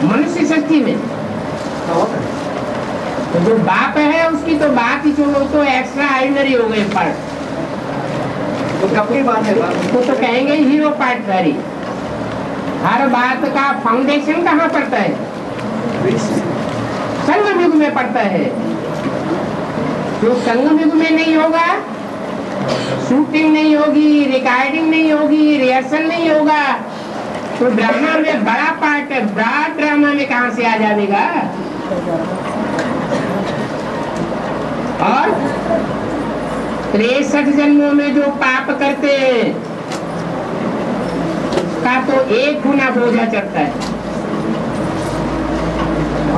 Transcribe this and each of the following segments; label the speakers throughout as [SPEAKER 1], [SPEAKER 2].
[SPEAKER 1] मनुष्य सृष्टि में। तो जो बाप है उसकी तो बात ही छोड़ो, तो एक्स्ट्रा ऑर्डिनरी हो गए पार्ट।
[SPEAKER 2] तो कब की बात है?
[SPEAKER 1] तो कहेंगे हीरो पार्टनरी। हर बात का फाउंडेशन कहाँ पड़ता है? संगम युग में पड़ता है। जो संगम युग में नहीं होगा, शूटिंग नहीं होगी, रिकॉर्डिंग नहीं होगी, रिहर्सल नहीं होगा, तो ड्रामा में बड़ा पार्ट है, बड़ा ड्रामा में कहां से आ जाएगा? और 63 जन्मों में जो पाप करते हैं का तो 1 गुना बोझा चढ़ता है।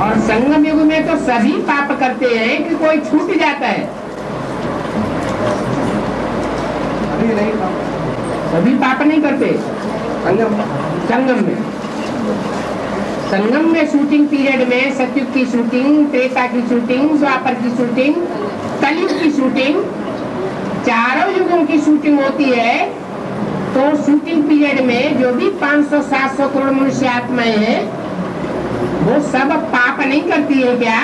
[SPEAKER 1] और संगम युग में तो सभी पाप करते हैं कि कोई छूट जाता है। सभी पाप नहीं करते संगम में शूटिंग पीरियड में सतयुग की शूटिंग, त्रेता की शूटिंग, द्वापर की शूटिंग, कलयुग की शूटिंग, चारों युगों की शूटिंग होती है। तो शूटिंग पीरियड में जो भी 500-700 करोड़ मनुष्य आत्माएं हैं, वो सब पाप नहीं करती है क्या?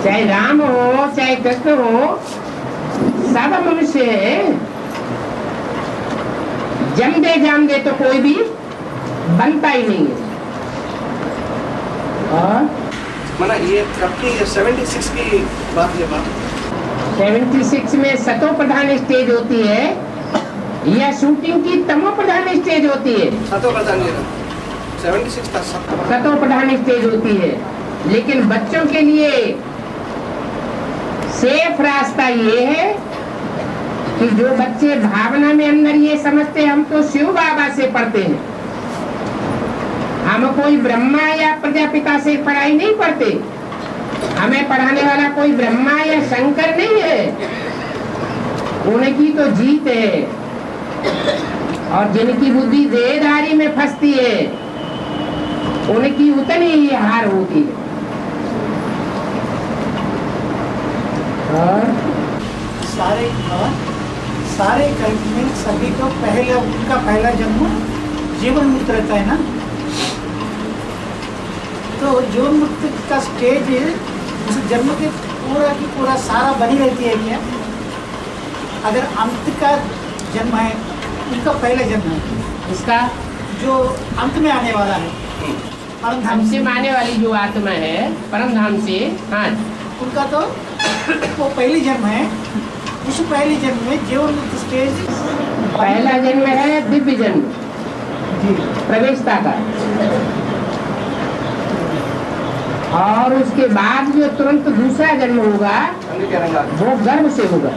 [SPEAKER 1] चाहे राम हो चाहे कृष्ण हो, सब मनुष्य है। जम दे जान दे तो कोई भी बनता ही नहीं है। और
[SPEAKER 2] माना ये कब की 76 की बात है?
[SPEAKER 1] 76 में सतो प्रधान स्टेज होती है या शूटिंग की तमो प्रधान स्टेज होती है?
[SPEAKER 2] सतो प्रधान 76 का
[SPEAKER 1] सतो प्रधान स्टेज होती है। लेकिन बच्चों के लिए सेफ रास्ता ये है कि जो बच्चे भावना में अंदर ये समझते हम तो शिव बाबा से पढ़ते हैं, हम कोई ब्रह्मा या प्रजापिता से पढ़ाई नहीं पढ़ते, हमें पढ़ाने वाला कोई ब्रह्मा या शंकर नहीं है, उनकी तो जीत है। और जिनकी बुद्धि देहधारी में फंसती है उनकी उतनी ही हार होती है। और
[SPEAKER 3] सारे कर्म में सभी को उनका पहला जन्म जीवन मुक्त रहता है ना। तो जीवन मुक्त का स्टेज उस जन्म के पूरा सारा बनी रहती है क्या? अगर अंत का जन्म है, उनका पहला जन्म है,
[SPEAKER 1] इसका
[SPEAKER 3] जो अंत में आने वाला है, परम धाम
[SPEAKER 1] से आने वाली जो आत्मा है परम धाम से, हाँ,
[SPEAKER 3] उनका तो वो पहली जन्म है। उस पहले जन्म में जीवन मुक्त स्टेज
[SPEAKER 1] पहला जन्म है दिव्य जन्म प्रवेशता का, और उसके बाद जो तुरंत दूसरा जन्म होगा वो गर्भ से होगा।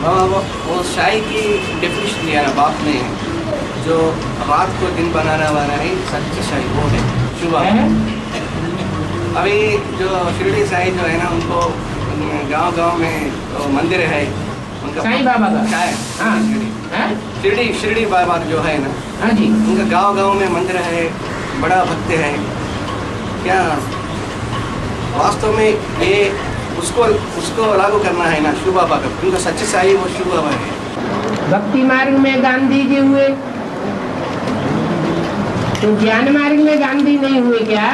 [SPEAKER 1] और
[SPEAKER 2] वो शाही की डेफिनेशन दिया ना बाप ने, जो रात को दिन बनाने वाला है सच्ची शाही, वो है शुभ। अभी जो शिरडी साई जो है ना, उनको गांव में तो मंदिर है उनका,
[SPEAKER 1] साईं बाबा का
[SPEAKER 2] है।
[SPEAKER 1] हाँ,
[SPEAKER 2] शिरडी बाबा जो है ना,
[SPEAKER 1] हाँ जी,
[SPEAKER 2] उनका गांव में मंदिर है, बड़ा भक्त है। क्या वास्तव में ये उसको लागू करना है ना शिव बाबा का, उनका सच्ची साई वो शिव बाबा है।
[SPEAKER 1] भक्ति मार्ग में गांधी जी हुए तो ज्ञान मार्ग में गांधी नहीं हुए क्या?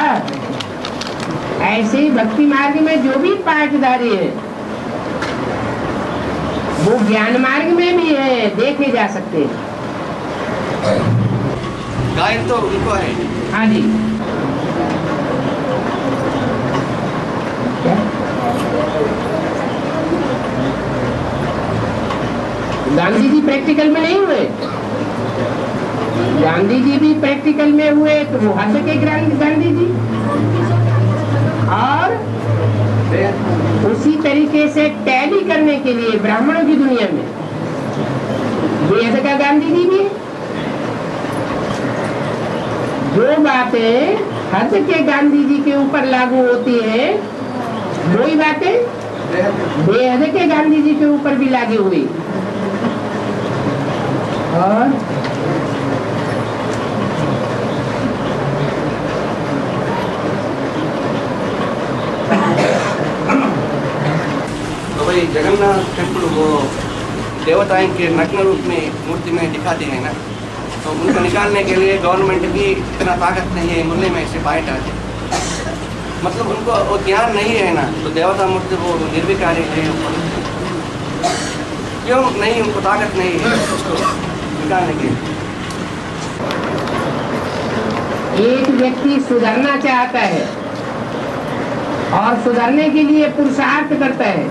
[SPEAKER 1] ऐसे ही भक्ति मार्ग में जो भी पाठधारी है वो ज्ञान मार्ग में भी है, देखे जा सकते हैं।
[SPEAKER 2] गायन तो उनको है।
[SPEAKER 1] हाँ जी, गांधी जी प्रैक्टिकल में नहीं हुए। गांधी जी भी प्रैक्टिकल में हुए तो वो हद के गांधी जी, और उसी तरीके से टैली करने के लिए ब्राह्मणों की दुनिया में वेद का गांधी जी भी। जो बातें हद के गांधी जी के ऊपर लागू होती है वही बातें बेहद के गांधी जी के ऊपर भी लागू हुई। और
[SPEAKER 2] कोई जगन्नाथ टेम्पल वो देवताएं के नग्न रूप में मूर्ति में दिखाते हैं ना, तो उनको निकालने के लिए गवर्नमेंट की इतना ताकत नहीं है, मुल्ले में से बाइट आते, मतलब उनको वो ज्ञान नहीं है ना, तो देवता मूर्ति वो निर्विकारी है, क्यों नहीं, उनको ताकत नहीं है उसको निकालने के लिए।
[SPEAKER 1] एक व्यक्ति सुधरना चाहता है और सुधरने के लिए पुरुषार्थ करता है,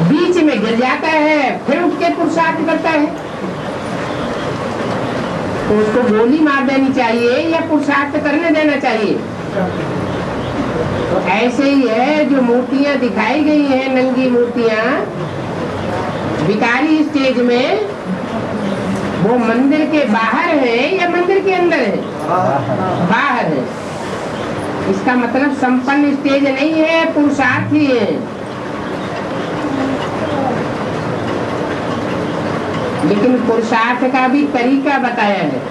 [SPEAKER 1] बीच में गिर जाता है, फिर उठ के पुरुषार्थ करता है, तो उसको गोली मार देनी चाहिए या पुरुषार्थ करने देना चाहिए? तो ऐसे ही है, जो मूर्तियां दिखाई गई हैं, नंगी मूर्तियां भिखारी स्टेज में, वो मंदिर के बाहर है या मंदिर के अंदर है? बाहर है। इसका मतलब संपन्न स्टेज नहीं है, पुरुषार्थी है। लेकिन पुरुषार्थ का भी तरीका बताया है,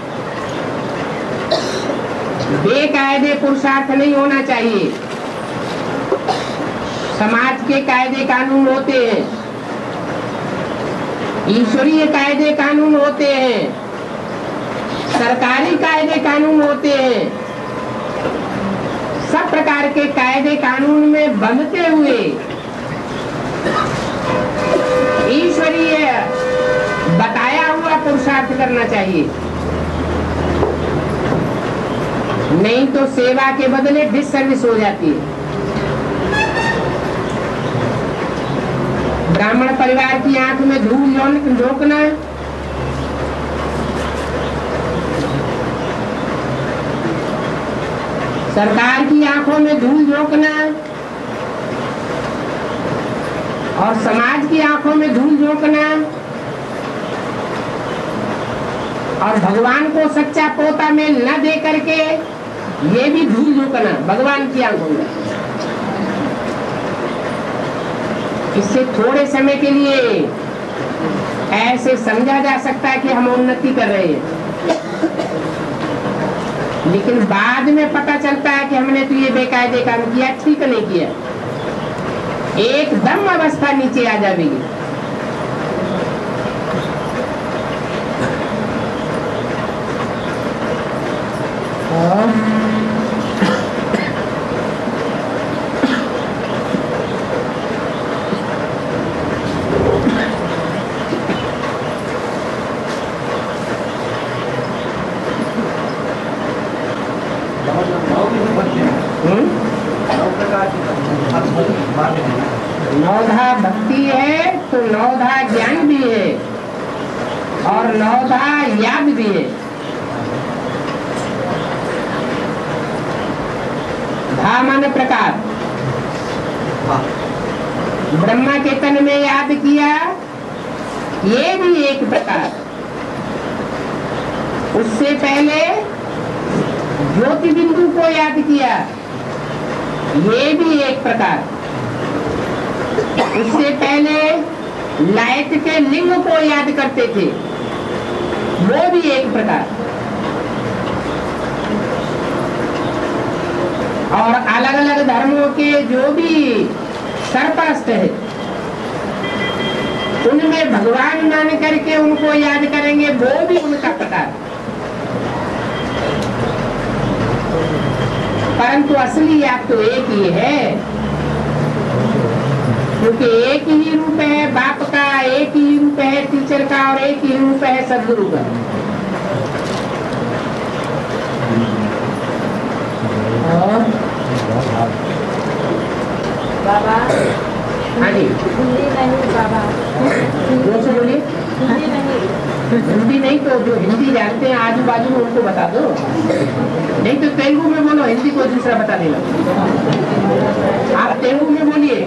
[SPEAKER 1] बेकायदे पुरुषार्थ नहीं होना चाहिए। समाज के कायदे कानून होते हैं, ईश्वरीय कायदे कानून होते हैं, सरकारी कायदे कानून होते हैं। सब प्रकार के कायदे कानून में बंधते हुए ईश्वरीय बताया हुआ पुरुषार्थ करना चाहिए, नहीं तो सेवा के बदले डिससर्विस हो जाती है। ब्राह्मण परिवार की आंख में धूल झोंकना, सरकार की आंखों में धूल झोंकना और समाज की आंखों में धूल झोंकना, और भगवान को सच्चा पोता में न दे करके ये भी धूल झोंकना भगवान की आंखों में। इससे थोड़े समय के लिए ऐसे समझा जा सकता है कि हम उन्नति कर रहे हैं, लेकिन बाद में पता चलता है कि हमने तो ये बेकायदे काम किया, ठीक नहीं किया, एकदम अवस्था नीचे आ जाएगी। नौधा भक्ति है तो नौधा ज्ञान भी है और नौधा याद भी है। धा माने प्रकार, ब्रह्मा के तन में याद किया, ये भी एक प्रकार। उससे पहले ज्योति बिंदु को याद किया, ये भी एक प्रकार। उससे पहले लाइट के लिंग को याद करते थे, वो भी एक प्रकार। और अलग अलग धर्मों के जो भी सरपरस्त है, उनमें भगवान मान करके उनको याद करेंगे, वो भी उनका प्रकार। परंतु असली याद तो एक ही है, क्योंकि एक ही रूप है बाप का, एक ही रूप है टीचर का, और एक ही रूप है सदगुरु का।
[SPEAKER 4] बाबा,
[SPEAKER 1] हाँ जी,
[SPEAKER 4] हिंदी नहीं बाबा,
[SPEAKER 1] जोर से बोलिए।
[SPEAKER 4] हिंदी नहीं,
[SPEAKER 1] हिंदी नहीं तो जो हिंदी जानते हैं आजू बाजू में उनको बता दो, नहीं तो तेलुगु में बोलो, हिंदी को दूसरा बता देना। आप तेलुगु में बोलिए।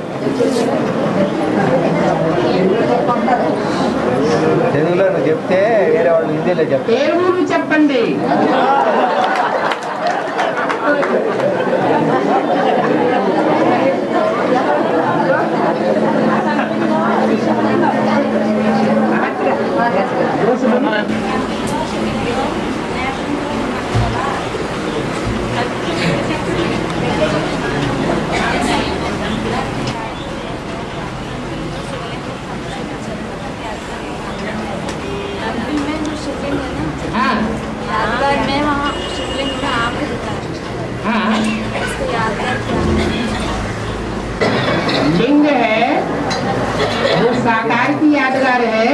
[SPEAKER 5] తెలుగులో చెప్తే వేరే వాళ్ళు హిందీలో చెప్తారు.
[SPEAKER 1] తెలుగు చెప్పండి. साकार की यादगार है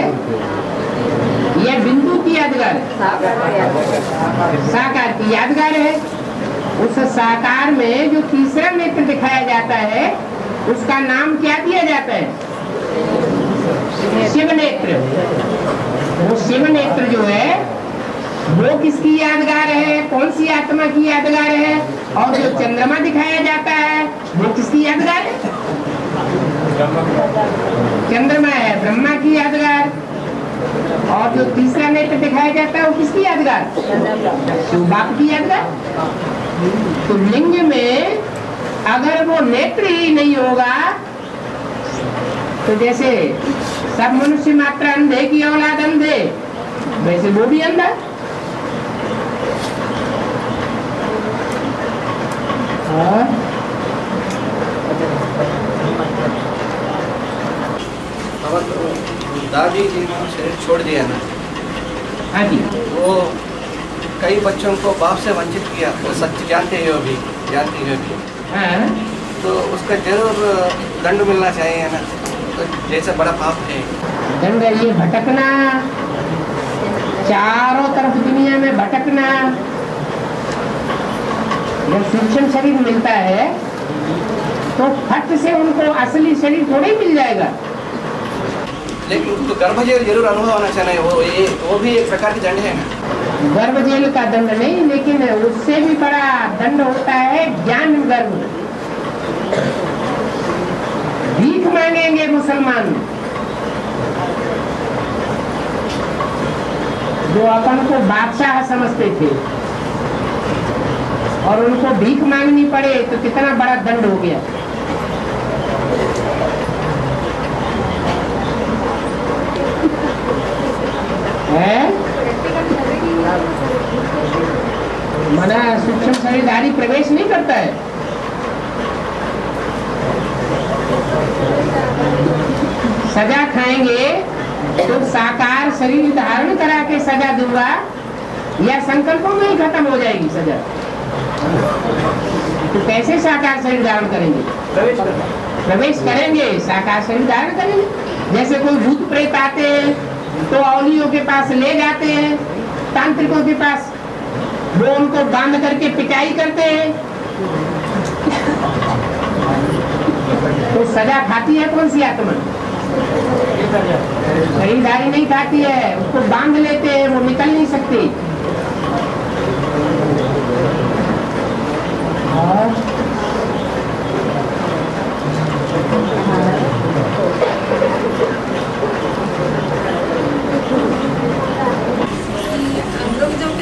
[SPEAKER 1] या बिंदु की यादगार है? साकार की यादगार है। उस साकार में जो तीसरा नेत्र दिखाया जाता है उसका नाम क्या दिया जाता है? शिव नेत्र। वो शिव नेत्र जो है वो किसकी यादगार है? कौन सी आत्मा की यादगार है? और जो चंद्रमा दिखाया जाता है वो किसकी यादगार है? चंद्रमा है ब्रह्मा की यादगार। और जो तीसरा नेत्र दिखाया जाता है वो किसकी यादगार? शिव बाप की यादगार। तो लिंग में अगर वो नेत्र ही नहीं होगा तो जैसे सब मनुष्य मात्र अंधे की औलाद अंधे, वैसे वो भी अंधा।
[SPEAKER 2] दादी जी ने शरीर छोड़ दिया ना।
[SPEAKER 1] हाँ जी।
[SPEAKER 2] वो कई बच्चों को बाप से वंचित किया, तो सच जानते हो भी, जानती हो भी।
[SPEAKER 1] हाँ।
[SPEAKER 2] तो उसका जरूर दंड मिलना चाहिए ना, तो जैसे बड़ा पाप है।
[SPEAKER 1] दंड ये भटकना, चारों तरफ दुनिया में भटकना। जब सूक्ष्म शरीर मिलता है तो फट से उनको असली शरीर थोड़े मिल जाएगा।
[SPEAKER 2] लेकिन तो गर्भ जेल जरूर अनुभव होना चाहिए। वो भी एक प्रकार की दंड है ना।
[SPEAKER 1] गर्भ जेल का दंड नहीं, लेकिन उससे भी बड़ा दंड होता है ज्ञान गर्भ। भीख मांगेंगे मुसलमान जो अपन को बादशाह समझते थे और उनको भीख मांगनी पड़े तो कितना बड़ा दंड हो गया। है मना सूक्ष्म शरीरधारी प्रवेश नहीं करता है। सजा खाएंगे तो साकार शरीर धारण करा के सजा दूंगा या संकल्पों में ही खत्म हो जाएगी सजा। तो कैसे साकार शरीर धारण करेंगे? प्रवेश करेंगे, साकार शरीर धारण करेंगे। जैसे कोई भूत प्रेत आते हैं तो औलियों के पास ले जाते हैं, तांत्रिकों के पास, वो उनको बांध करके पिटाई करते हैं। तो सजा खाती है कौन सी आत्मा? शरीरधारी नहीं खाती है, उसको बांध लेते हैं, वो निकल नहीं सकती।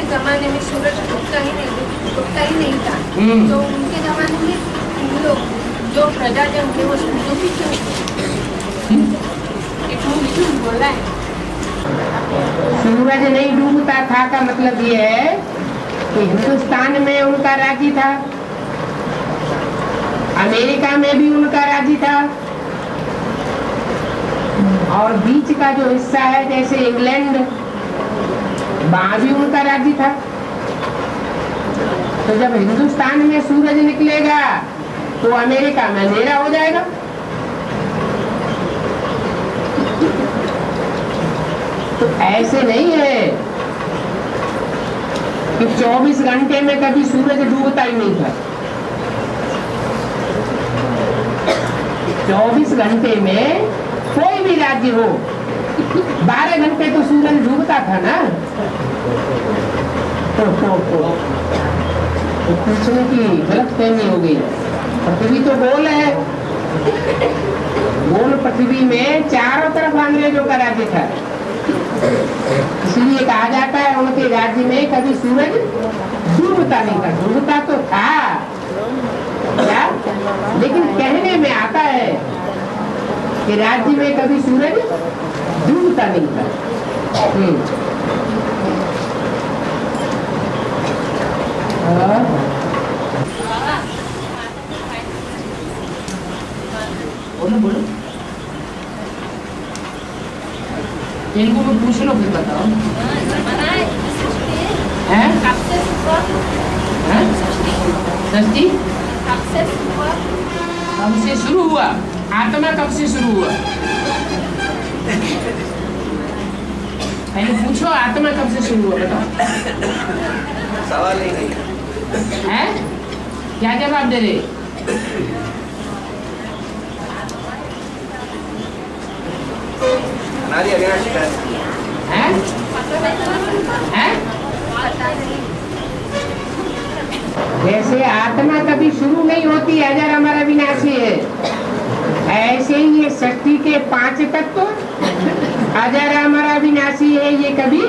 [SPEAKER 4] जमाने में सूरज उगता ही नहीं था। तो उनके जमाने में लोग जो प्रजाजन थे वो दुखी क्यों बोला है?
[SPEAKER 1] सूरज नहीं डूबता था का मतलब ये है कि हिंदुस्तान में उनका राज्य था, अमेरिका में भी उनका राज्य था, और बीच का जो हिस्सा है जैसे इंग्लैंड, वहां भी उनका राज्य था। तो जब हिंदुस्तान में सूरज निकलेगा तो अमेरिका में अंधेरा हो जाएगा। तो ऐसे नहीं है कि 24 घंटे में कभी सूरज डूबता ही नहीं था। 24 घंटे में कोई भी राज्य हो 12 घंटे तो सूरज डूबता था ना। तो पूछने की गलत फहमी हो गई। पृथ्वी तो गोल है, गोल पृथ्वी में चारों तरफ अंग्रेजों का राज्य था, इसलिए कहा जाता है उनके राज्य में कभी सूरज डूबता नहीं था। डूबता तो था क्या, लेकिन कहने में आता है कि राज्य में कभी सूरज डूबता नहीं था। बोलो इनको भी पूछ लो फिर बताओ। सृष्टि कब से शुरू हुआ? आत्मा कब से शुरू हुआ? पहले पूछो आत्मा कब से शुरू हुआ बताओ।
[SPEAKER 2] सवाल ही नहीं
[SPEAKER 1] है क्या जवाब दे रहे?
[SPEAKER 2] अनादि अविनाशी का
[SPEAKER 1] हैं? हैं? जैसे आत्मा कभी शुरू नहीं होती, अजर अमर अविनाशी है, ऐसे ही ये शक्ति के 5 तत्व अजर अमर अविनाशी है, ये कभी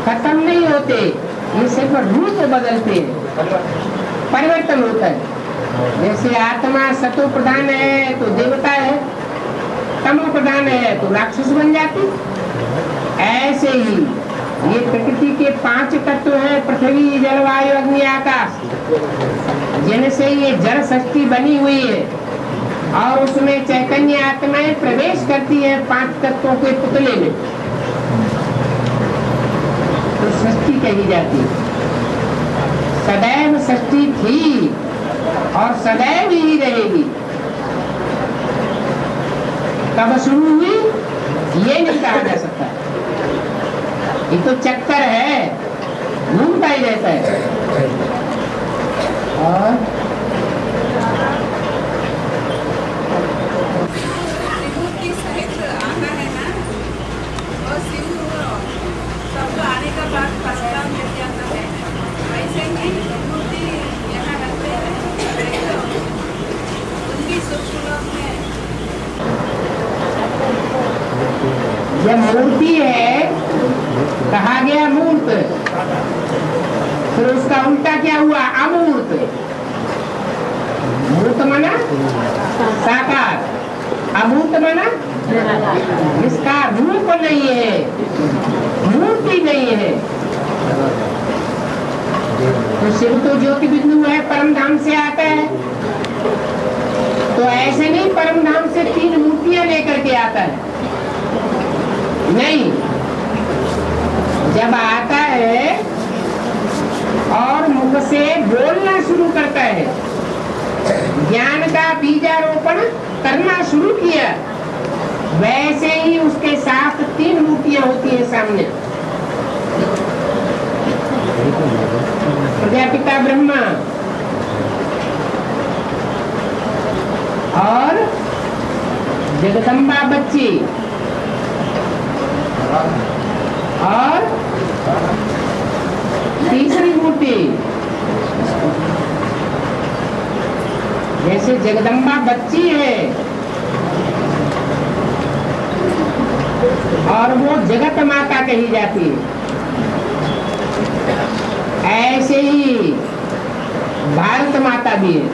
[SPEAKER 1] खत्म नहीं होते, ये सिर्फ रूप बदलते हैं, परिवर्तन होता है। जैसे आत्मा सतो प्रधान है तो देवता है, तमो प्रधान है तो राक्षस बन जाती, ऐसे ही ये प्रकृति के 5 तत्व हैं, पृथ्वी जल वायु अग्नि आकाश, जिनसे ये जड़ शक्ति बनी हुई है और उसमें चैतन्य आत्माएं प्रवेश करती है 5 तत्वों के पुतले में, तो सृष्टि कही जाती है। सदैव सृष्टि थी और सदैव ही रहेगी। कब शुरू हुई ये नहीं कहा जा सकता, ये तो चक्कर है, घूमता ही रहता है। और
[SPEAKER 4] आने का बाद प्रस्ताव मिल जाता है, वैसे ही मूर्ति यहाँ रखते हैं, उनकी सूक्ष्म में
[SPEAKER 1] यह मूर्ति है, कहा गया मूर्त, फिर उसका उल्टा क्या हुआ अमूर्त। मूर्त माना साकार, अमूर्त माना इसका रूप नहीं है, मूर्ति नहीं है। तो शिव तो ज्योति बिंदु है, परम धाम से आता है, तो ऐसे नहीं परम धाम से 3 मूर्तियां लेकर के आता है, नहीं। जब आता है और मुख से बोलना शुरू करता है, ज्ञान का बीजारोपण करना शुरू किया, वैसे ही उसके साथ 3 मूर्तियां होती है सामने। प्रजापिता ब्रह्मा और जगदम्बा बच्ची और तीसरी मूर्ति। जैसे जगदम्बा बच्ची है और वो जगत माता कही जाती है, ऐसे ही भारत माता भी है।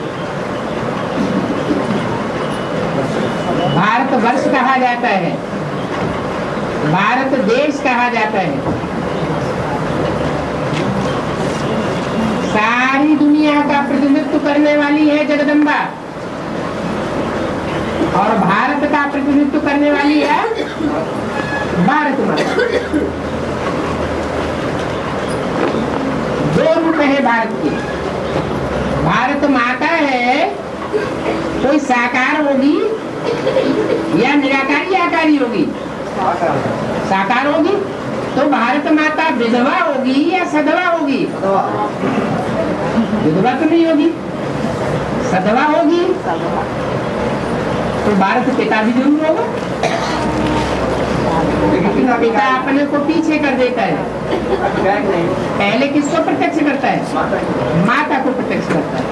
[SPEAKER 1] भारत वर्ष कहा जाता है, भारत देश कहा जाता है। सारी दुनिया का प्रतिनिधित्व करने वाली है जगदम्बा और भारत का प्रतिनिधित्व करने वाली है भारत माता। 2 रूप है भारत के। भारत माता है, कोई साकार होगी या निराकारी आकारी होगी? साकार होगी। तो भारत माता विधवा होगी या सधवा होगी? विधवा तो नहीं होगी, सधवा होगी। तो भारत पिता भी जरूर होगा, लेकिन पिता अपने को पीछे कर देता है। पहले किसको प्रत्यक्ष करता है? माता को प्रत्यक्ष करता है,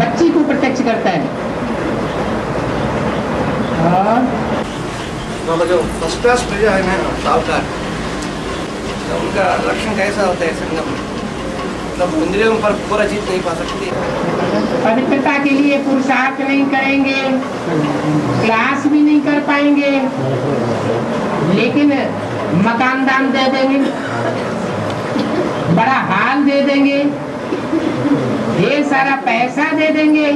[SPEAKER 1] बच्ची को प्रत्यक्ष करता है। और
[SPEAKER 2] तो जो फर्स्ट क्लास प्रजा है ना सावकार, तो उनका लक्षण कैसा होता है संगम में? मतलब इंद्रियों पर पूरा जीत नहीं पा सकती।
[SPEAKER 1] पवित्रता के लिए पुरुषार्थ नहीं करेंगे, क्लास भी नहीं कर पाएंगे, लेकिन मकान दान दे देंगे, बड़ा हाल दे देंगे, ढेर सारा पैसा दे देंगे,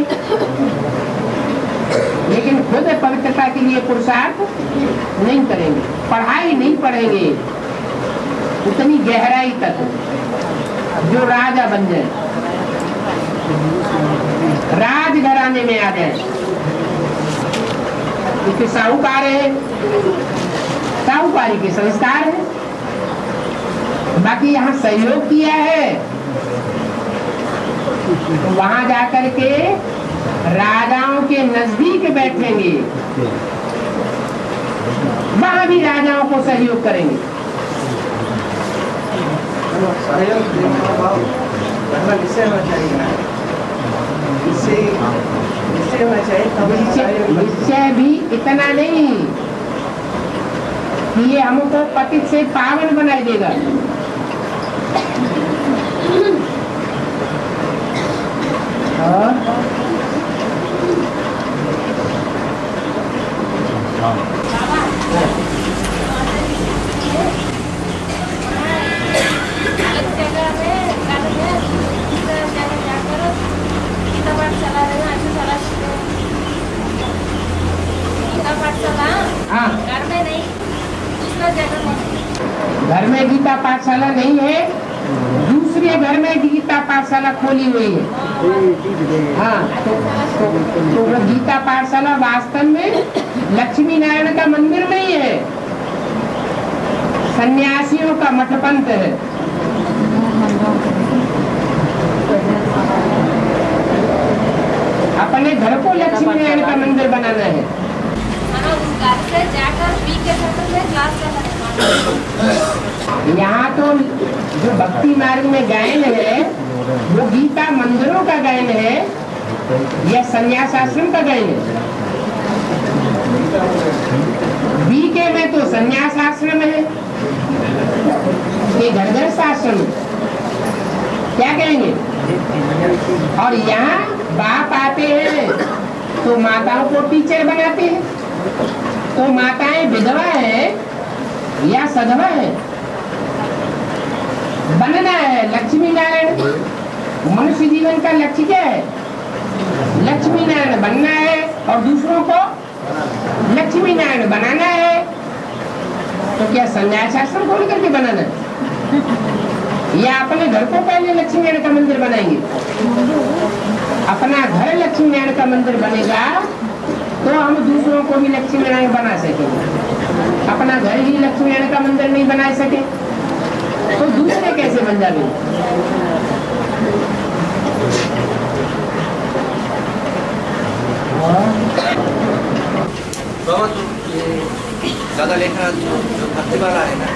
[SPEAKER 1] लेकिन खुद पवित्रता के लिए पुरुषार्थ नहीं करेंगे, पढ़ाई नहीं पढ़ेंगे उतनी गहराई तक जो राजा बन जाए, राज घराने में आ जाए। इसके साहूकार है, साहूकारी के संस्कार है। बाकी यहाँ सहयोग किया है तो वहां जाकर के राजाओं के नजदीक बैठेंगे, वहां भी राजाओं को सहयोग करेंगे।
[SPEAKER 2] सहयोग देने का भाव धर्म किससे होना चाहिए ना, इससे होना चाहिए तब
[SPEAKER 1] निश्चय भी इतना नहीं कि ये हमको पतित से पावन बना देगा। हाँ, घर में गीता पाठशाला नहीं है, दूसरे घर में गीता पाठशाला खोली हुई है। हाँ, तो वो गीता पाठशाला वास्तव में लक्ष्मी नारायण का मंदिर नहीं है, सन्यासियों का मठपंथ है। अपने घर को लक्ष्मी नारायण का मंदिर बनाना है। यहाँ तो जो भक्ति मार्ग में गायन है वो गीता मंदिरों का गायन है या संन्यास आश्रम का गायन है। बीके में तो संन्यास आश्रम है, ये घर आश्रम क्या कहेंगे। और यहाँ बाप आते हैं तो माताओं को टीचर बनाते हैं। तो माताएं विधवा है या सधवा है, बनना है लक्ष्मी नारायण। मनुष्य जीवन का लक्ष्य क्या है, लक्ष्मी नारायण बनना है और दूसरों को लक्ष्मी नारायण बनाना है। तो क्या संन्यास आश्रम खोल करके बनाना है या अपने घर को पहले लक्ष्मी नारायण का मंदिर बनाएंगे। अपना घर लक्ष्मी नारायण का मंदिर बनेगा तो हम दूसरों को भी लक्ष्मी नारायण बना सकेंगे। अपना घर ही लक्ष्मी नारायण का मंदिर नहीं बना सके तो दूसरे कैसे बन जाएंगे।
[SPEAKER 2] बाबा तो ज्यादा लेख रहा जो भक्ति वाला है ना,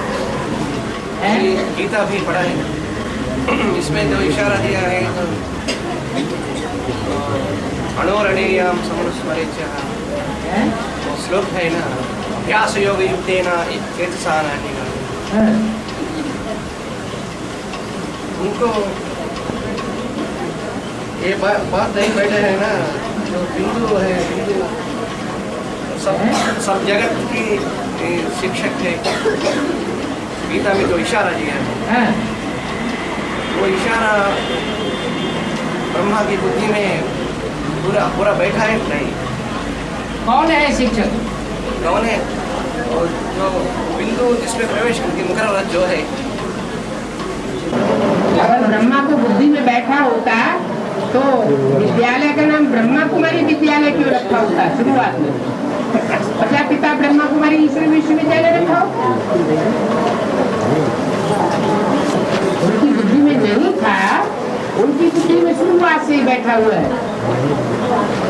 [SPEAKER 2] गीता भी पढ़ा है ना, इसमें जो इशारा दिया है अणोरणीयां समनुस्मरेच्यः वो श्लोक है ना, अभ्यास योग युक्तेन चेतसा नान्यः। उनको ये बात नहीं बैठे है ना, जो बिंदु है, बिंदु सब जगत की शिक्षक है। गीता में जो इशारा दिया है वो इशारा ब्रह्मा की बुद्धि में पूरा बैठा है नहीं।
[SPEAKER 1] कौन है शिक्षक,
[SPEAKER 2] कौन है, और जो बिंदु जिसमें प्रवेश करके मुकर्रर जो है।
[SPEAKER 1] अगर ब्रह्मा को बुद्धि में बैठा होता तो विद्यालय का नाम ब्रह्मा कुमारी विद्यालय क्यों रखा होता है शुरुआत में। प्रजापिता ब्रह्मा कुमारी ईश्वर विश्वविद्यालय रखा होता। उनकी बुद्धि में नहीं था, उनकी बुद्धि में शुरुआत से ही बैठा हुआ है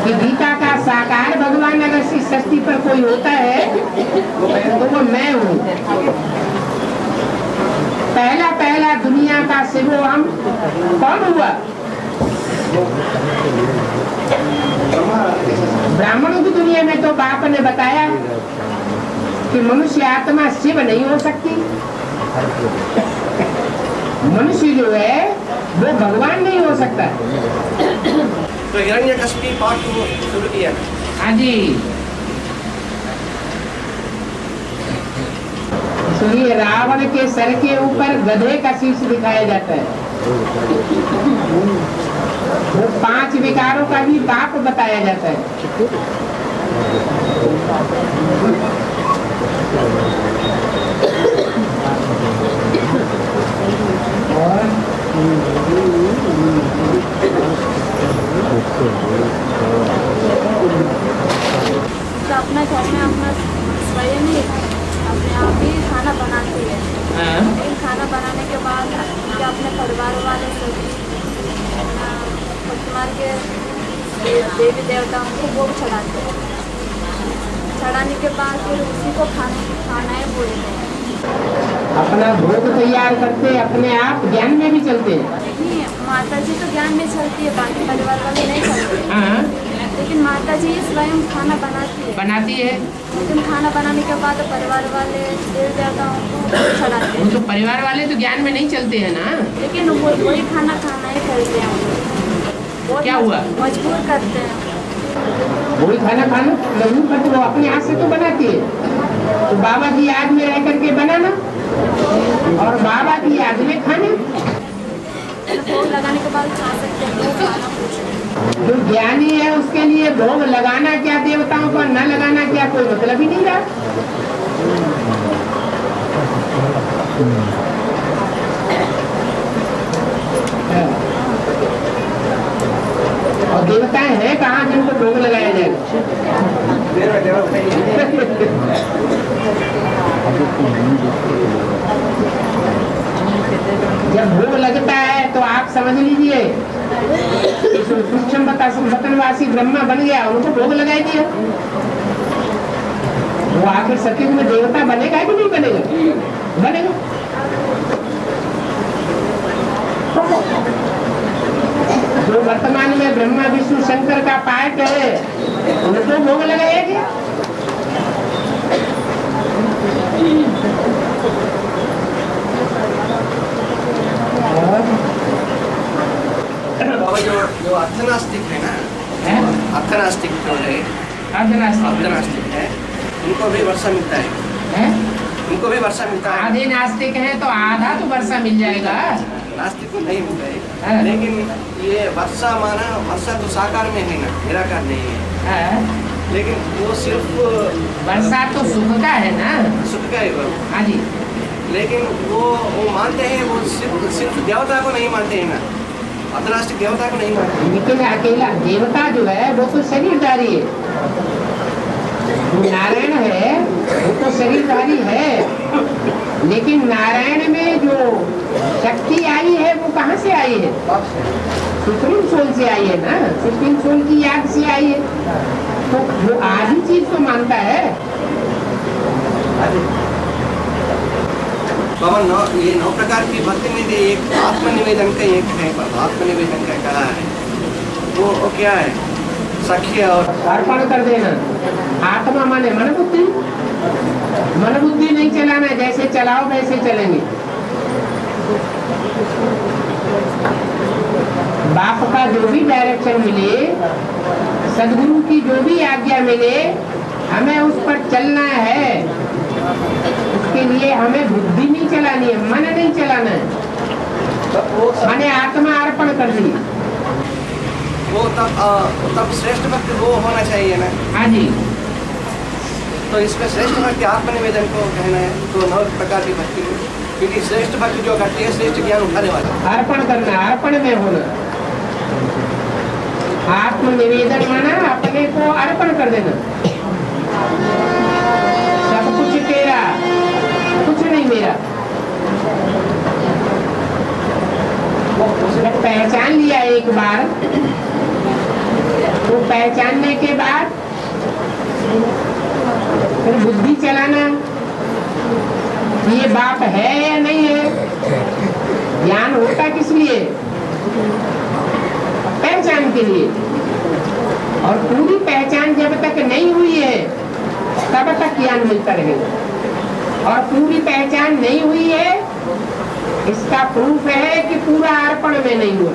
[SPEAKER 1] कि गीता का साकार भगवान अगर इस सृष्टि पर कोई होता है तो वो मैं हूँ। पहला दुनिया का शिवोहम कौन हुआ, ब्राह्मणों की दुनिया में। तो बाप ने बताया कि मनुष्य आत्मा शिव नहीं हो सकती, मनुष्य जो है वो भगवान नहीं हो सकता।
[SPEAKER 2] तो हिरण्यकश्यप पाठ को शुरू किया।
[SPEAKER 1] हाँ जी, सुनिए, रावण के सर के ऊपर गधे का शीश दिखाया जाता है। वो 5 विकारों का भी बाप बताया जाता है।
[SPEAKER 6] तो अपना घर में देवी देवताओं को भोग चढ़ाते हैं। चढ़ाने के बाद फिर उसी को खाना है बोलते हैं।
[SPEAKER 1] अपना भोग तैयार करते अपने आप, ज्ञान में भी चलते हैं।
[SPEAKER 6] नहीं, माता जी तो ज्ञान में चलती है, बाकी परिवार वाले नहीं चलते।
[SPEAKER 1] हाँ,
[SPEAKER 6] लेकिन माता जी स्वयं खाना बनाती है। लेकिन खाना बनाने के बाद परिवार वाले देवी देवताओं को भोग चढ़ाते हैं।
[SPEAKER 1] वो तो परिवार वाले तो ज्ञान में नहीं चलते हैं ना।
[SPEAKER 6] लेकिन वही खाना ही करते हैं। बहुत
[SPEAKER 1] क्या हुआ?
[SPEAKER 6] मजबूर करते हैं।
[SPEAKER 1] वही खाना नहीं करते, वो अपने हाथ से तो बनाती है। तो बाबा की याद में रह करके बनाना और बाबा की याद में खाना।
[SPEAKER 6] भोग लगाने के बाद खा सकते हैं, भोग खाना कुछ।
[SPEAKER 1] जो ज्ञानी है उसके लिए भोग लगाना क्या देवताओं को न लगाना क्या कोई मतलब ही नहीं रहा। और देवताएं हैं कहाँ जिनको भोग लगाया जाए? जब भोग लगता है तो आप समझ लीजिए सूक्ष्म बतनवासी ब्रह्मा बन गया, उनको भोग लगाई दिया। वो आखिर सतयुग में देवता बनेगा कि नहीं बनेगा? बनेगा। जो वर्तमान में ब्रह्मा विष्णु शंकर का पाठ है उनको भोग लगाया गया।
[SPEAKER 2] बाबा जो अर्थनास्तिक है ना, अर्थनास्तिक जो है, अर्थनास्तिक है, उनको भी वर्षा मिलता है। उनको भी वर्षा मिलता है।
[SPEAKER 1] आधे नास्तिक है तो आधा तो वर्षा मिल जाएगा।
[SPEAKER 2] नास्तिक को नहीं मिलता है, लेकिन ये वर्षा माना वर्षा तो साकार में है ना, निराकार नहीं है। लेकिन वो सिर्फ
[SPEAKER 1] वर्षा तो सुख का है ना,
[SPEAKER 2] सुख का है वो।
[SPEAKER 1] हाँ जी।
[SPEAKER 2] लेकिन वो मानते हैं, वो सिर्फ देवता को नहीं मानते हैं ना, अर्थनास्तिक देवता को नहीं मानते।
[SPEAKER 1] लेकिन अकेला देवता जो है वो तो शरीरधारी है। नारायण है वो तो शरीरधारी है, लेकिन नारायण में जो शक्ति आई है वो कहाँ से आई है? सुप्रीम सोल से आई है ना, सुप्रीम सोल की याद से आई है। तो वो आधी चीज तो मानता है।
[SPEAKER 2] बाबा ये 9 प्रकार की भक्ति में एक आत्मनिवेदन का एक है, आत्मनिवेदन का कहा है। वो क्या है? सख्य और
[SPEAKER 1] अर्पण कर देना। आत्मा माने मन बुद्धि, मन बुद्धि नहीं चलाना, जैसे चलाओ वैसे चलेंगे। बाप का जो भी डायरेक्शन मिले, सदगुरु की जो भी आज्ञा मिले, हमें उस पर चलना है। उसके लिए हमें बुद्धि नहीं चलानी है, मन नहीं चलाना है। मैंने आत्मा अर्पण कर दी।
[SPEAKER 2] वो तब श्रेष्ठ भक्ति वो होना चाहिए ना।
[SPEAKER 1] हाँ जी।
[SPEAKER 2] तो इसमें श्रेष्ठ भक्ति आत्मनिवेदन को कहना है, तो 9 प्रकार की भक्ति, क्योंकि श्रेष्ठ भक्ति जो करती है श्रेष्ठ ज्ञान उठाने वाला।
[SPEAKER 1] अर्पण करना, अर्पण में होना। आत्मनिवेदन माना अपने को अर्पण कर देना। सब कुछ तेरा, कुछ नहीं मेरा। जब पहचान लिया एक बार, तो पहचानने के बाद फिर बुद्धि चलाना, ये बाप है या नहीं है। ज्ञान होता किस लिए? पहचान के लिए। और पूरी पहचान जब तक नहीं हुई है तब तक ज्ञान मिलता रहेगा। और पूरी पहचान नहीं हुई है, इसका प्रूफ है कि पूरा अर्पण में नहीं हुआ।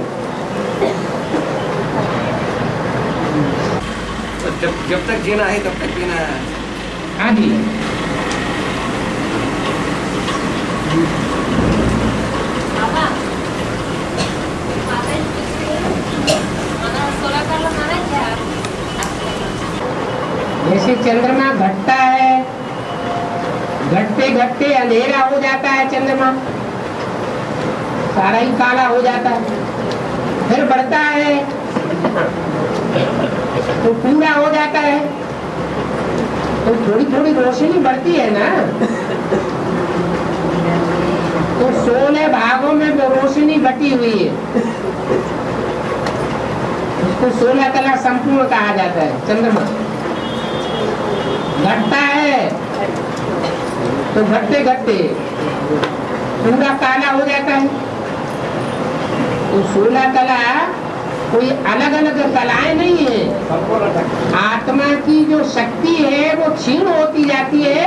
[SPEAKER 2] तो जब तक जीना है तब तक जीना है।
[SPEAKER 1] हाँ जी। जैसे चंद्रमा घटता है, घटते घटते अंधेरा हो जाता है, चंद्रमा सारा ही काला हो जाता है। फिर बढ़ता है तो पूरा हो जाता है। तो थोड़ी थोड़ी रोशनी बढ़ती है ना, तो 16 भागों में वो रोशनी बटी हुई है। उसको तो 16 कला संपूर्ण कहा जाता है। चंद्रमा घटता है तो घटते घटते पूरा काला हो जाता है। तो 16 कला कोई अलग अलग कलाएं नहीं है, आत्मा की जो शक्ति है वो क्षीण होती जाती है,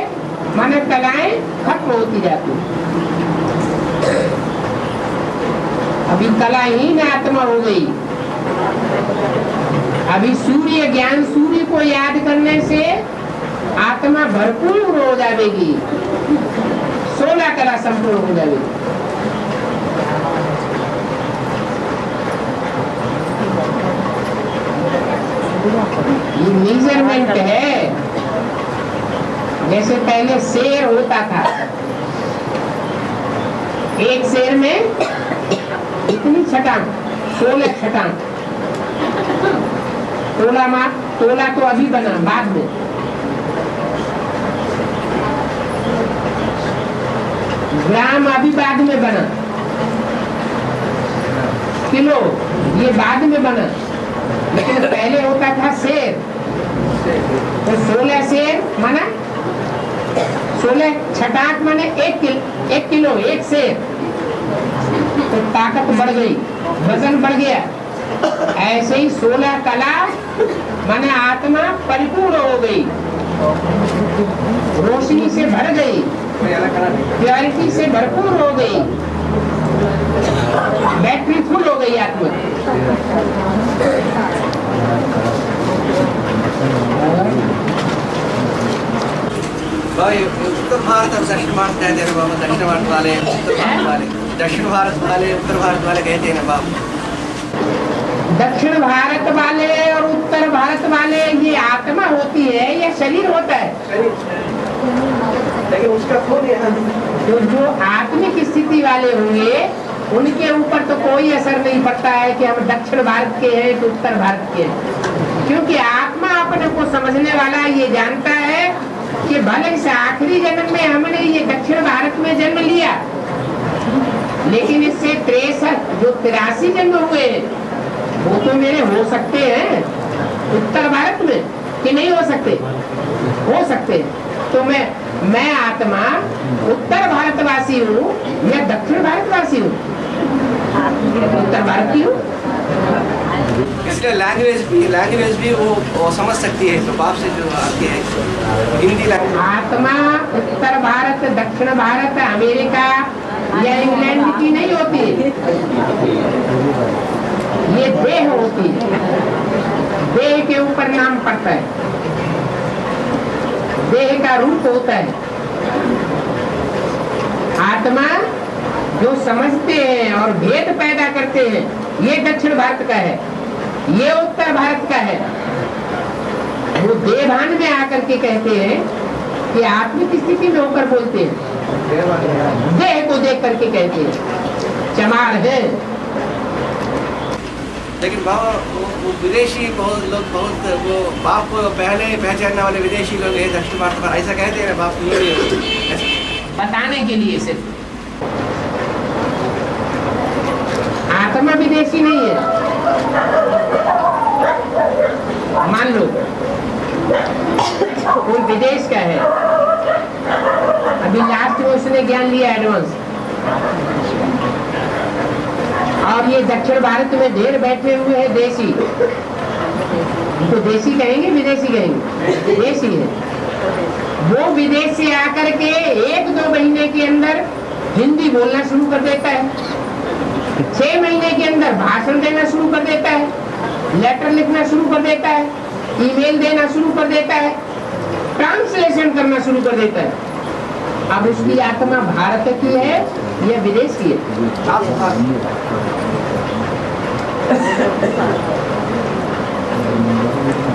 [SPEAKER 1] माने कलाएं खत्म होती जाती है। अभी कलाहीन आत्मा हो गई। अभी सूर्य ज्ञान सूर्य को याद करने से आत्मा भरपूर हो जाएगी, 16 कला संपूर्ण हो जाएगी। ये मेजरमेंट है। जैसे पहले शेर होता था, एक शेर में इतनी छटांग, 16 छटांग। तोला तो अभी बना, बाद में। ग्राम अभी बाद में बना, किलो ये बाद में बना, लेकिन पहले होता था शेर। तो 16 शेर माना 16 छटाक माने 1 किलो 1 शेर। तो ताकत बढ़ गई, वजन बढ़ गया। ऐसे ही 16 कला माने आत्मा परिपूर्ण हो गई, रोशनी से भर गई, क्लैरिटी से भरपूर हो गई, बैटरी फुल हो गई आत्मा।
[SPEAKER 2] भाई उत्तर भारत और दक्षिण भारत कहते हैं बाबा। दक्षिण भारत वाले उत्तर भारत वाले, दक्षिण भारत वाले उत्तर भारत वाले कहते हैं ना बाबा।
[SPEAKER 1] दक्षिण भारत वाले और उत्तर भारत वाले ये आत्मा होती है या शरीर होता है?
[SPEAKER 2] लेकिन उसका खून है।
[SPEAKER 1] तो जो आत्मिक स्थिति वाले होंगे उनके ऊपर तो कोई असर नहीं पड़ता है कि हम दक्षिण भारत के हैं कि उत्तर भारत के हैं, क्योंकि आत्मा अपने को समझने वाला ये जानता है कि भले इस आखिरी जन्म में हमने ये दक्षिण भारत में जन्म लिया, लेकिन इससे 83 जन्म हुए वो तो मेरे हो सकते हैं उत्तर भारत में, कि नहीं हो सकते? हो सकते। तो मैं आत्मा उत्तर भारतवासी हूँ या दक्षिण भारतवासी हूँ? उत्तर भारत की हूँ।
[SPEAKER 2] इसलिए लैंग्वेज भी वो समझ सकती है। तो बाप से जो आती है हिंदी लैंग्वेज।
[SPEAKER 1] आत्मा उत्तर भारत, दक्षिण भारत, अमेरिका या इंग्लैंड की नहीं होती, ये देह होती है। देह के ऊपर नाम पड़ता है, देह का रूप होता है। आत्मा जो समझते हैं और भेद पैदा करते हैं, ये दक्षिण भारत का है, ये उत्तर भारत का है। वो देवान में आकर के कहते हैं कि आत्मिक स्थिति में होकर बोलते हैं, देह को देख करके कहते हैं चमार है।
[SPEAKER 2] लेकिन बाबा वो विदेशी बहुत लोग, बहुत वो बाप को पहले पहचानने वाले विदेशी लोग हैं दक्षिण भारत पर, ऐसा कहते हैं बाप
[SPEAKER 1] बताने के लिए सिर्फ। आत्मा विदेशी नहीं है। मान लो कोई विदेश का है, अभी लास्ट में उसने ज्ञान लिया एडवांस, और ये दक्षिण भारत में ढेर बैठे हुए हैं देशी, तो देशी कहेंगे विदेशी कहेंगे? देशी है। वो विदेश से आकर के 1-2 महीने के अंदर हिंदी बोलना शुरू कर देता है, 6 महीने के अंदर भाषण देना शुरू कर देता है, लेटर लिखना शुरू कर देता है, ईमेल देना शुरू कर देता है, ट्रांसलेशन करना शुरू कर देता है। अब उसकी आत्मा भारत की है या विदेश की है?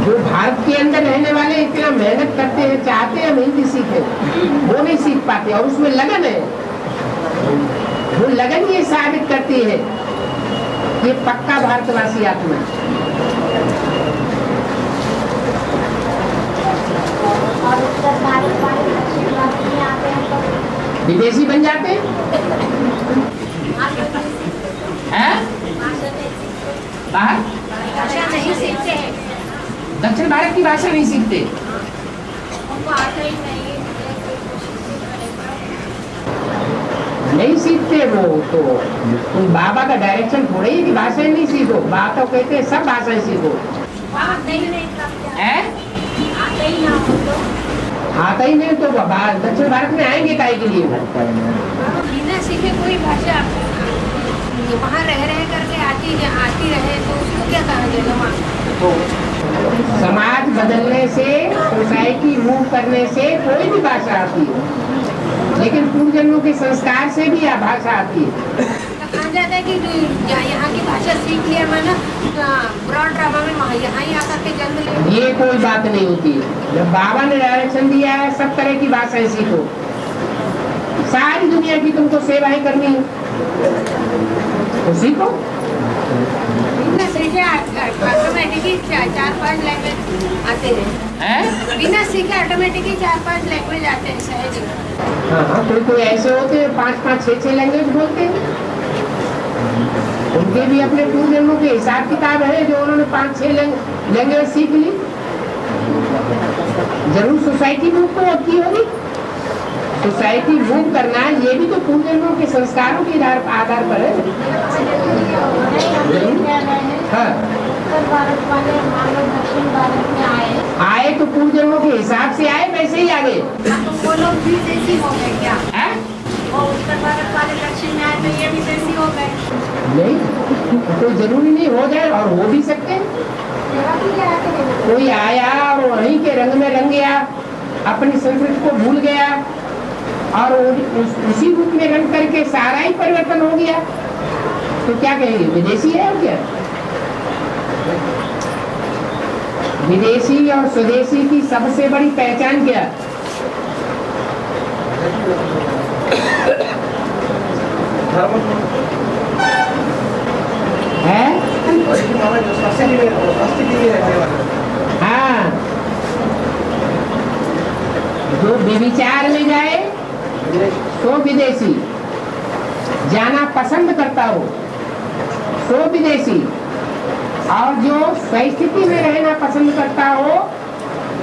[SPEAKER 1] जो भारत के अंदर रहने वाले इतना मेहनत करते हैं, चाहते हैं हम हिंदी सीखें, वो नहीं सीख पाते, और उसमें लगन है। वो लगन ये साबित करती है ये पक्का भारतवासी आत्मा है। विदेशी बन जाते हैं? बाहर
[SPEAKER 4] भाषा नहीं सीखते हैं,
[SPEAKER 1] दक्षिण भारत की भाषा नहीं सीखते।
[SPEAKER 4] उनको आता ही नहीं है,
[SPEAKER 1] नहीं सीखते वो तो उन बाबा का डायरेक्शन थोड़ी है कि भाषाएं नहीं सीखो। बात तो कहते हैं सब भाषाएं सीखो।
[SPEAKER 4] आता ही नहीं तब
[SPEAKER 1] है
[SPEAKER 4] आता ही ना हो तो
[SPEAKER 1] आता ही नहीं तो दक्षिण भारत में आएंगे काहे के लिए?
[SPEAKER 4] बिना सीखे कोई भाषा वहाँ रह करके आती रहे तो उसको क्या कहा जाएगा वहाँ?
[SPEAKER 1] समाज बदलने से, सोसाइटी मूव करने से कोई भी भाषा आती है, लेकिन पूर्वजन्मों के संस्कार से भी यह भाषा आती है।
[SPEAKER 4] कहा जाता है कि यहाँ की भाषा सीख लिया मैंने ब्रॉड ड्रामा में यहाँ ही आकर के जन्म ले।
[SPEAKER 1] ये कोई बात नहीं होती है। जब बाबा ने डायरेक्शन दिया है सब तरह की भाषाएं सीखो, सारी दुनिया की तुमको सेवाएं करनी है तो सीखो।
[SPEAKER 4] बिना सीखे ऑटोमेटिकली 4-5 लैंग्वेज आते हैं। बिना सीखे ऑटोमेटिकली 4-5 लैंग्वेज आते हैं सहज।
[SPEAKER 1] हाँ, कोई ऐसे होते हैं 5-5, 6-6 लैंग्वेज बोलते हैं। उनके भी अपने पूर्वजन्मों के हिसाब किताब है जो उन्होंने 5-6 लैंग्वेज सीख ली। जरूर सोसाइटी मूव तो की होगी। सोसाइटी मूव करना ये भी तो पूर्वजन्मों के संस्कारों के आधार पर है। हाँ।
[SPEAKER 4] उत्तर भारत वाले मान लो दक्षिण भारत में
[SPEAKER 1] आए तो पूर्वजन्मों के हिसाब से आए, वैसे ही आ गए।
[SPEAKER 4] तो वो लोग भी देसी हो गए क्या?
[SPEAKER 1] है?
[SPEAKER 4] वो उत्तर भारत वाले दक्षिण में आए तो ये भी देसी हो गए?
[SPEAKER 1] नहीं, कोई जरूरी नहीं, हो जाए और हो भी सकते हैं। कोई आया और वहीं के रंग में रंग गया, अपनी संस्कृति को भूल गया और उसी रूप में रंग करके सारा ही परिवर्तन हो गया, तो क्या कहेंगे? विदेशी है और क्या? विदेशी और स्वदेशी की सबसे बड़ी पहचान क्या है? हाँ, जो व्यभिचार में जाए सो विदेशी, जाना पसंद करता हो सो विदेशी, और जो स्वस्थिति में रहना पसंद करता हो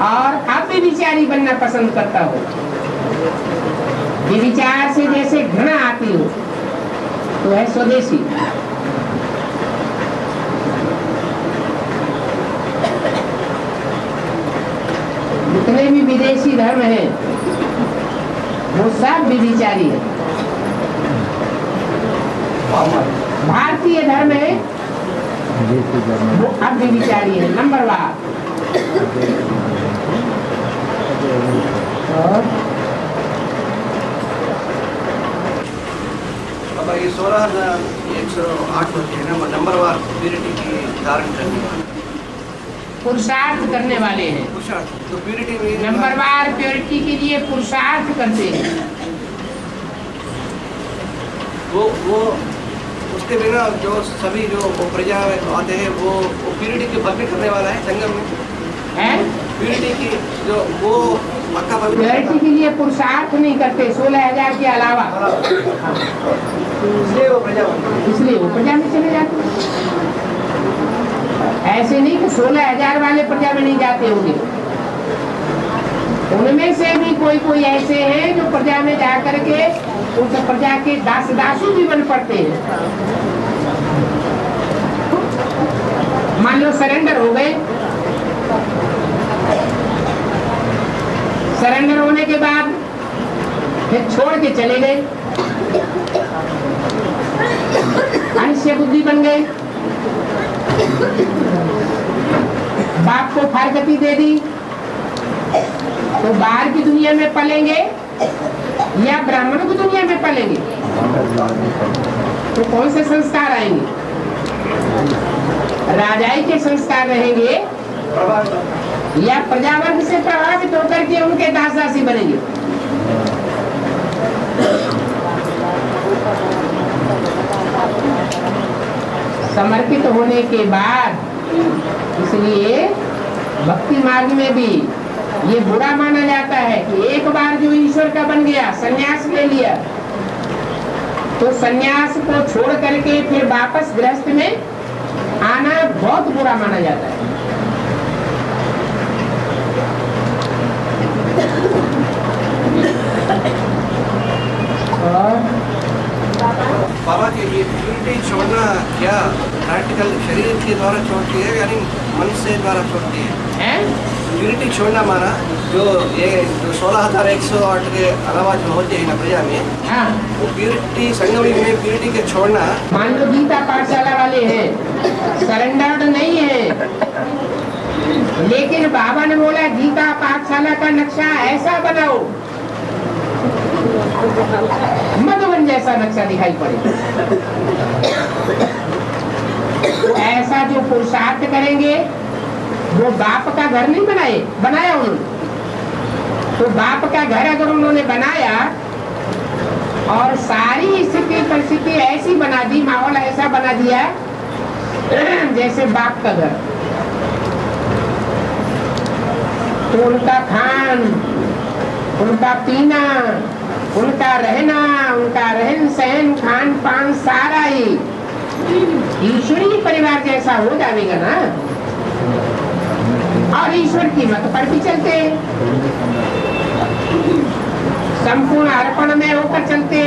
[SPEAKER 1] और अव्यभिचारी बनना पसंद करता हो, व्यभिचार से जैसे घृणा आती हो तो है स्वदेशी। जितने भी विदेशी धर्म हैं वो सब व्यभिचारी है। भारतीय धर्म है वो अव्यभिचारी है, नंबर 1।
[SPEAKER 2] अब ये 16,108 होते हैं ना, नंबर वार प्यूरिटी की धारण करने वाले,
[SPEAKER 1] पुरुषार्थ करने वाले हैं।
[SPEAKER 2] पुरुषार्थ तो प्यूरिटी में
[SPEAKER 1] नंबर वार प्योरिटी के लिए पुरुषार्थ करते हैं।
[SPEAKER 2] वो उसके बिना जो सभी जो प्रजा आते हैं वो प्यूरिटी के भव्य करने वाला है संगम में
[SPEAKER 1] है।
[SPEAKER 2] प्यूरिटी की जो वो पक्का
[SPEAKER 1] प्योरिटी के लिए पुरुषार्थ नहीं करते 16,000 के अलावा, इसलिए वो प्रजा में चले जाते हैं। ऐसे नहीं कि 16,000 वाले प्रजा में नहीं जाते होंगे, उनमें से भी कोई ऐसे हैं जो प्रजा में जा करके उस प्रजा के दासू भी बन पड़ते हैं। मान लो सरेंडर हो गए, सरेंडर होने के बाद फिर छोड़ के चले गए, अनिश्चय बुद्धि बन गए, बाप को फारकती दे दी, तो बाहर की दुनिया में पलेंगे या ब्राह्मणों की दुनिया में पलेंगे? तो कौन से संस्कार आएंगे? राजाई के संस्कार रहेंगे या प्रजावर्ग से प्रभावित होकर के उनके दास दासी बनेंगे? समर्पित होने के बाद, इसलिए भक्ति मार्ग में भी ये बुरा माना जाता है कि एक बार जो ईश्वर का बन गया, संन्यास ले लिया, तो संन्यास को छोड़ करके फिर वापस गृहस्थ में आना बहुत बुरा पूरा माना जाता है।
[SPEAKER 2] बाबा के ये प्योरिटी छोड़ना क्या प्रैक्टिकल शरीर के द्वारा छोड़ती है यानी मन से द्वारा छोड़ती है? प्योरिटी छोड़ना माना जो ये जो 16,108 के अलावा जो होते हैं ना प्रजा में,
[SPEAKER 1] हाँ,
[SPEAKER 2] वो प्योरिटी संगमयुग में प्योरिटी के छोड़ना।
[SPEAKER 1] मान लो गीता पाठशाला वाले हैं, सरेंडर्ड नहीं है, लेकिन बाबा ने बोला गीता पाठशाला का नक्शा ऐसा बनाओ, मधुबन जैसा नक्शा दिखाई पड़े। तो ऐसा जो पुरुषार्थ करेंगे वो बाप का घर नहीं बनाया उन्होंने। तो बाप का घर अगर उन्होंने बनाया और सारी स्थिति परिस्थिति ऐसी बना दी, माहौल ऐसा बना दिया जैसे बाप का घर, तो उनका खान, उनका पीना, उनका रहना, उनका रहन सहन, खान पान सारा ही ईश्वरीय परिवार जैसा हो जाएगा ना। और ईश्वर की मत पर भी चलते, संपूर्ण अर्पण में होकर चलते,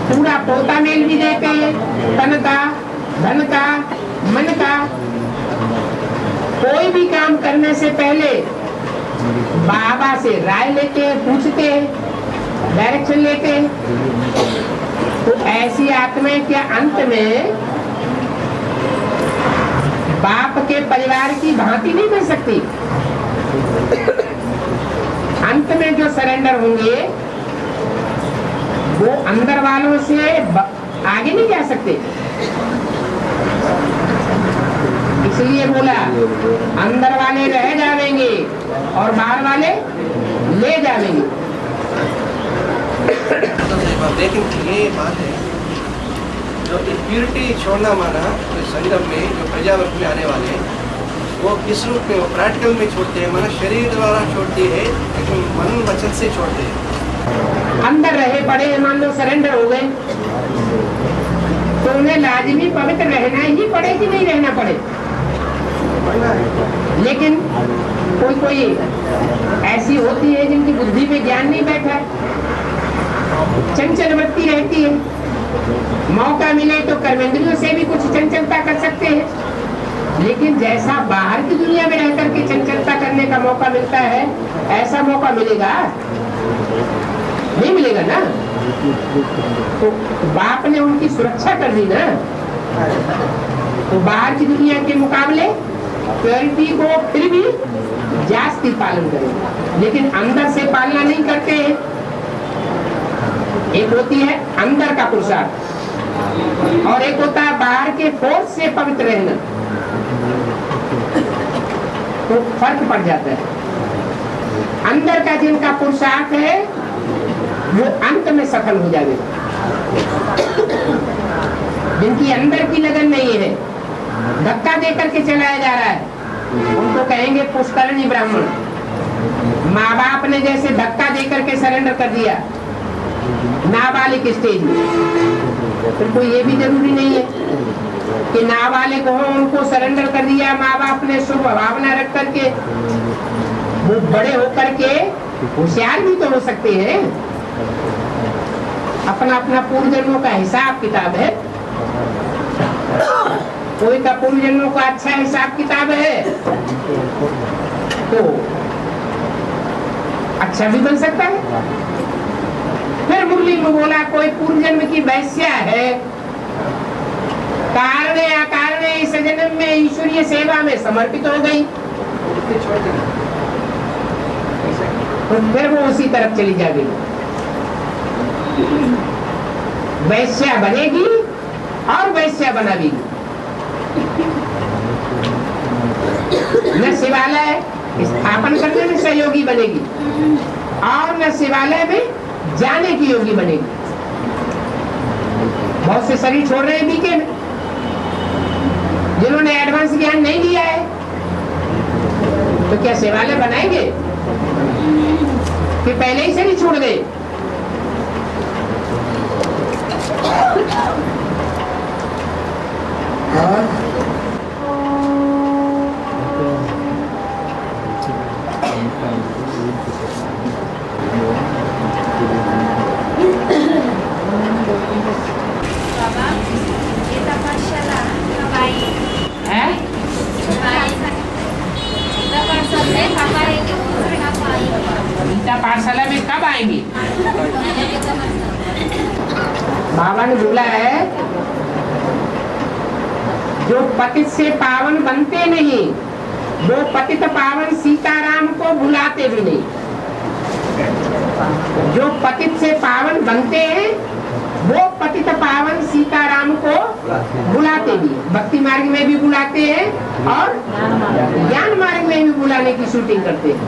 [SPEAKER 1] पूरा पोता मेल भी देते, तन का, धन का, मन का। कोई भी काम करने से पहले बाबा से राय लेते, पूछते, डायरेक्शन लेते। तो ऐसी आत्माएं क्या अंत में बाप के परिवार की भांति नहीं बन सकती? अंत में जो सरेंडर होंगे वो अंदर वालों से आगे नहीं जा सकते। इसलिए बोला अंदर वाले रह जाएंगे और बाहर वाले ले जाएंगे।
[SPEAKER 2] लेकिन ये बात है जो प्योरिटी छोड़ना माना तो संगम में जो प्रजावर्ग में आने वाले वो किस रूप में, वो प्रैक्टिकल में छोड़ते हैं, माना शरीर द्वारा छोड़ती है लेकिन मन वचन से छोड़ते हैं।
[SPEAKER 1] अंदर रहे पड़े, मान लो सरेंडर हो गए तो उन्हें लाजमी पवित्र रहना ही पड़े कि नहीं रहना पड़े। लेकिन कोई कोई ऐसी होती है जिनकी बुद्धि में ज्ञान नहीं बैठा है, चंचल वृत्ति रहती है, मौका मिले तो कर्मेंद्रियों से भी कुछ चंचलता कर सकते हैं। लेकिन जैसा बाहर की दुनिया में रह करके चंचलता करने का मौका मिलता है, ऐसा मौका मिलेगा नहीं, मिलेगा ना। तो बाप ने उनकी सुरक्षा कर दी ना, तो बाहर की दुनिया के मुकाबले प्योरिटी को फिर भी जास्ती पालन करें, लेकिन अंदर से पालना नहीं करते। एक होती है अंदर का पुरुषार्थ और एक होता है बाहर के फोर्स से पवित्र रहना, तो फर्क पड़ जाता है। अंदर का जिनका पुरुषार्थ है वो अंत में सफल हो जाएगा। जिनकी अंदर की लगन नहीं है, धक्का देकर के चलाया जा रहा है, उनको कहेंगे पुष्करणी ब्राह्मण। माँ बाप ने जैसे धक्का देकर के सरेंडर कर दिया नाबालिग स्टेज में, फिर कोई ये भी जरूरी नहीं है कि नाबालिग हो उनको सरेंडर कर दिया माँ बाप ने शुभ भावना रख करके, वो बड़े होकर के होशियार भी तो हो सकते हैं। अपना अपना पूर्व जन्मों का हिसाब किताब है, कोई का पूर्व जन्मों का अच्छा हिसाब किताब है तो अच्छा भी बन सकता है। फिर मुरली में बोला कोई पूर्व जन्म की वैश्या है, कारण अकारण इस जन्म में ईश्वरीय सेवा में समर्पित हो गई, तो फिर वो उसी तरफ चली जाएगी, वैश्या बनेगी और वैश्या बनाएगी। न शिवालय स्थापन करने में सहयोगी बनेगी और न शिवालय में जाने की योगी बनेगी। बहुत से शरीर छोड़ रहे हैं बीके में, जिन्होंने एडवांस ज्ञान नहीं लिया है, तो क्या शिवालय बनाएंगे कि पहले ही शरीर छोड़ गए? बाबा ने बोला है जो पतित से पावन बनते नहीं वो पतित पावन सीताराम को भुलाते भी नहीं। जो पतित से पावन बनते हैं वो पतित पावन सीताराम को बुलाते भी, भक्ति मार्ग में भी बुलाते हैं और ज्ञान मार्ग में भी बुलाने की शूटिंग करते हैं।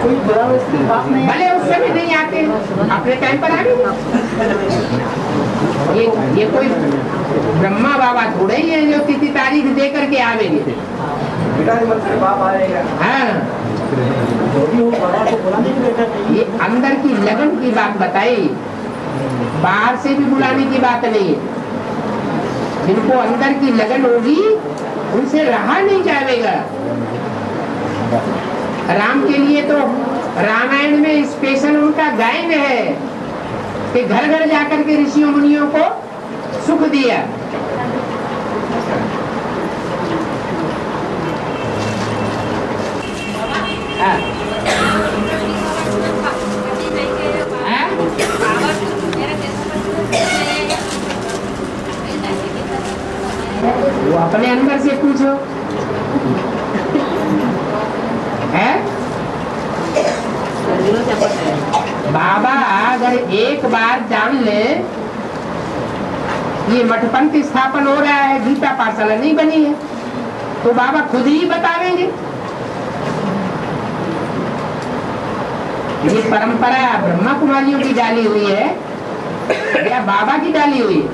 [SPEAKER 3] कोई बड़ा बात नहीं,
[SPEAKER 1] भले उस समय नहीं आते, अपने टाइम पर आ गए। ये कोई ब्रह्मा बाबा थोड़े ही है जो तिथि तारीख दे करके आवेंगे। हाँ, ये अंदर की लगन की बात बताई, बाहर से भी बुलाने की बात नहीं है। जिनको अंदर की लगन होगी उनसे रहा नहीं जाएगा। राम के लिए तो रामायण में स्पेशल उनका गायन है कि घर घर जाकर के ऋषियों मुनियों को सुख दिया। वो अपने अंदर से पूछो है। बाबा अगर एक बार जान ले ये मठपंथ स्थापन हो रहा है, गीता पाठशाला नहीं बनी है, तो बाबा खुद ही बतावेंगे। ये परंपरा ब्रह्मा कुमारियों की डाली हुई है या बाबा की डाली हुई है?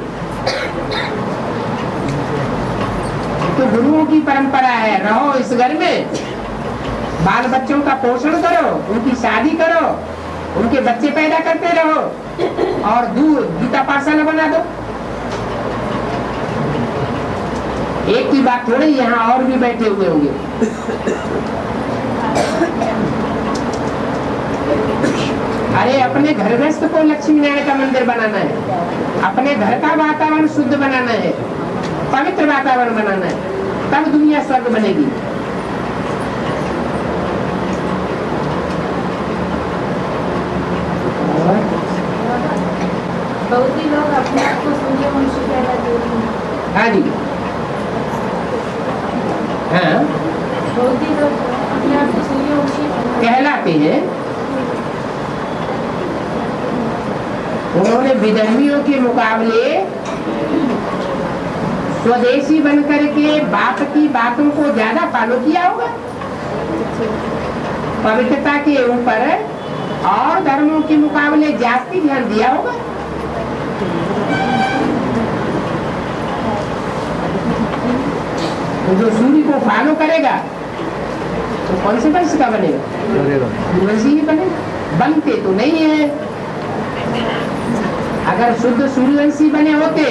[SPEAKER 1] तो गुरुओं की परंपरा है। रहो इस घर में, बाल बच्चों का पोषण करो, उनकी शादी करो, उनके बच्चे पैदा करते रहो और दूर गीता पाठशाला बना दो। एक की बात थोड़ी, यहाँ और भी बैठे हुए होंगे। अरे अपने घर गृहस्थ को लक्ष्मी नारायण का मंदिर बनाना है, अपने घर का वातावरण शुद्ध बनाना है, पवित्र वातावरण बनाना है, तब दुनिया स्वर्ग बनेगी।
[SPEAKER 6] बहुत ही लोग अपने आप को सूर्यवंशी कहलाते हैं।
[SPEAKER 1] हाँ जी, हाँ,
[SPEAKER 6] बहुत ही लोग अपने आप को सूर्यवंशी
[SPEAKER 1] कहलाते हैं। उन्होंने विधर्मियों के मुकाबले स्वदेशी बनकर के बाप की बातों को ज्यादा फॉलो किया होगा, पवित्रता के ऊपर और धर्मों के मुकाबले ज्यादा ध्यान दिया होगा। तो जो सूर्य को फॉलो करेगा तो कौन से वंश का बनेगा? सूर्यवंशी ही बनेगा। बनते तो नहीं है। अगर शुद्ध सूर्यवंशी बने होते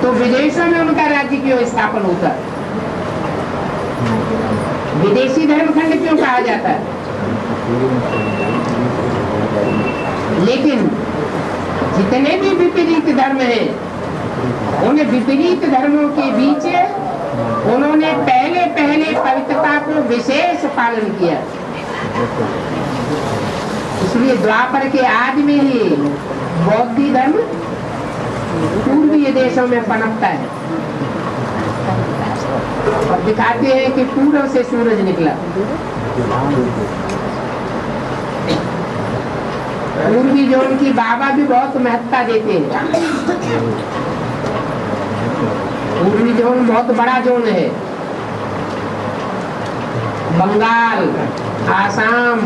[SPEAKER 1] तो विदेशों में उनका राज्य क्यों स्थापन होता? विदेशी धर्मखंड क्यों कहा जाता है? लेकिन जितने भी विपरीत धर्म हैं, उन विपरीत धर्मों के बीच उन्होंने पहले पवित्रता को विशेष पालन किया। इसलिए द्वापर के आदि में ही बौद्ध धर्म पूर्वीय देशों में पनपता है और दिखाते हैं कि पूर्व से सूरज निकला। पूर्वी जोन की बाबा भी बहुत महत्ता देते हैं। पूर्वी जोन बहुत बड़ा जोन है। बंगाल, आसाम,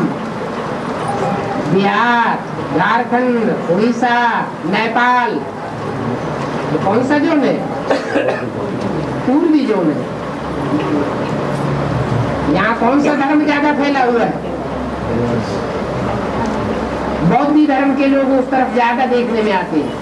[SPEAKER 1] बिहार, झारखंड, उड़ीसा, नेपाल, ये कौन सा जोन है? पूर्वी जोन है। यहाँ कौन सा धर्म ज्यादा फैला हुआ है? बौद्ध धर्म के लोग उस तरफ ज्यादा देखने में आते हैं।